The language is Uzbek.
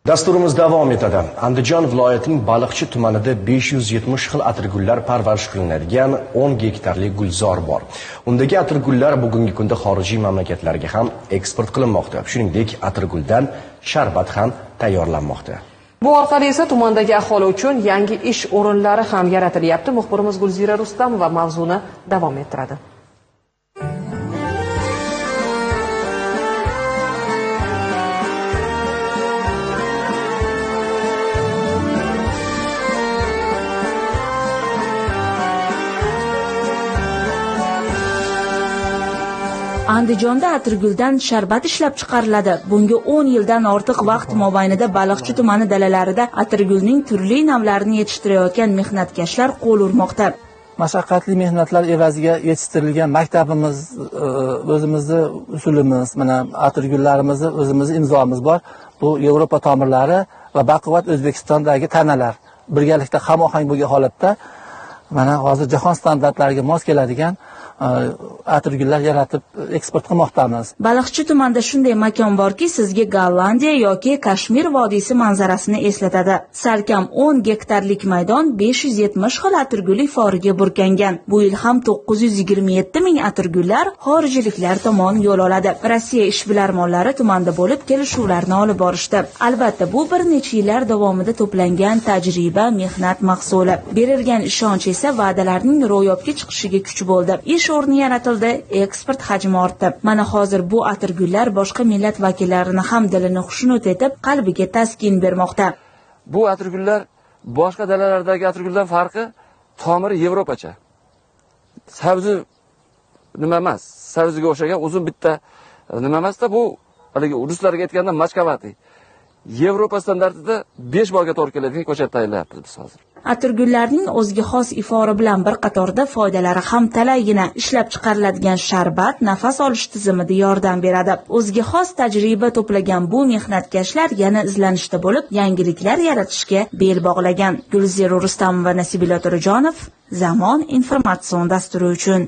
Dasturimiz davom etadi. Andijon viloyatining Baliqchi tumanida 570 xil atirgullar parvarish qilinadigan 10 gektarli gulzor bor. Undagi atirgullar bugungi kunda xorijiy mamlakatlarga ham eksport qilinmoqda. Shuningdek, atirguldan sharbat ham tayyorlanmoqda. Bu orqali esa tumandagi aholi uchun yangi ish o'rinlari ham yaratilyapti. Muxbirimiz Gulzira Rustamova mavzuni davom ettiradi. Andijonda atirguldan sharbat ishlab chiqariladi. Bunga 10 yildan ortiq vaqt mobaynida Baliqchi tumani dalalarida atirgulning turli navlarini yetishtirayotgan mehnatkashlar qo'l urmoqda. Mashaqqatli mehnatlar evaziga yetishtirilgan maktabimiz, o'zimizni usulimiz, mana atirgullarimizni o'zimizni imzomiz bor. Bu Yevropa tomirlari va baquvvat O'zbekistondagi tanalar birgalikda hamohang bo'lgan holatda mana hozir jahon standartlariga mos keladigan atirgullar yaratib eksport qilmoqdamiz. Baliqchi tumanida shunday makon borki, sizga Gollandiya yoki Kashmir vodiysi manzarasini eslatadi. Salkam 10 gektarlik maydon 570 xil atirgul iforiga burkangan. Bu yil ham 927 ming atirgullar xorijliklar tomon yo'l oladi. Rossiya ishbilarmonlari tumanda bo'lib kelishuvlarni olib borishdi. Albatta, bu bir necha yillar davomida to'plangan tajriba, mehnat mahsuli. Berilgan ishonch esa va'dalarning ro'yobga chiqishiga kuch bo'ldi. Ish o'rni yaratildi, eksport hajmi ortdi. Mana hozir bu atirgullar boshqa millat vakillarini ham dilini xushnud etib, qalbiga taskin bermoqda. Bu atirgullar boshqa dalalardagi atirguldan farqi tomiri yevropacha. Sabzi nima emas, sabziga o'xshagan uzun bitta nima emasda, bu haligi ruslarga aytganda machkavati. Yevropa standartida 5 bolga to'g'ri keladigan ko'chat tayyorlayapmiz biz hozir. Atirgullarning o'ziga xos ifori bilan bir qatorda foydalari ham talaygina. Ishlab chiqariladigan sharbat nafas olish tizimida yordam beradi. O'ziga xos tajriba to'plagan bu mehnatkashlar yana izlanishda bo'lib, yangiliklar yaratishga bel bog'lagan. Gulzira Rustamova va Nasibilla To'rajonov Zamon informatsion dasturi uchun.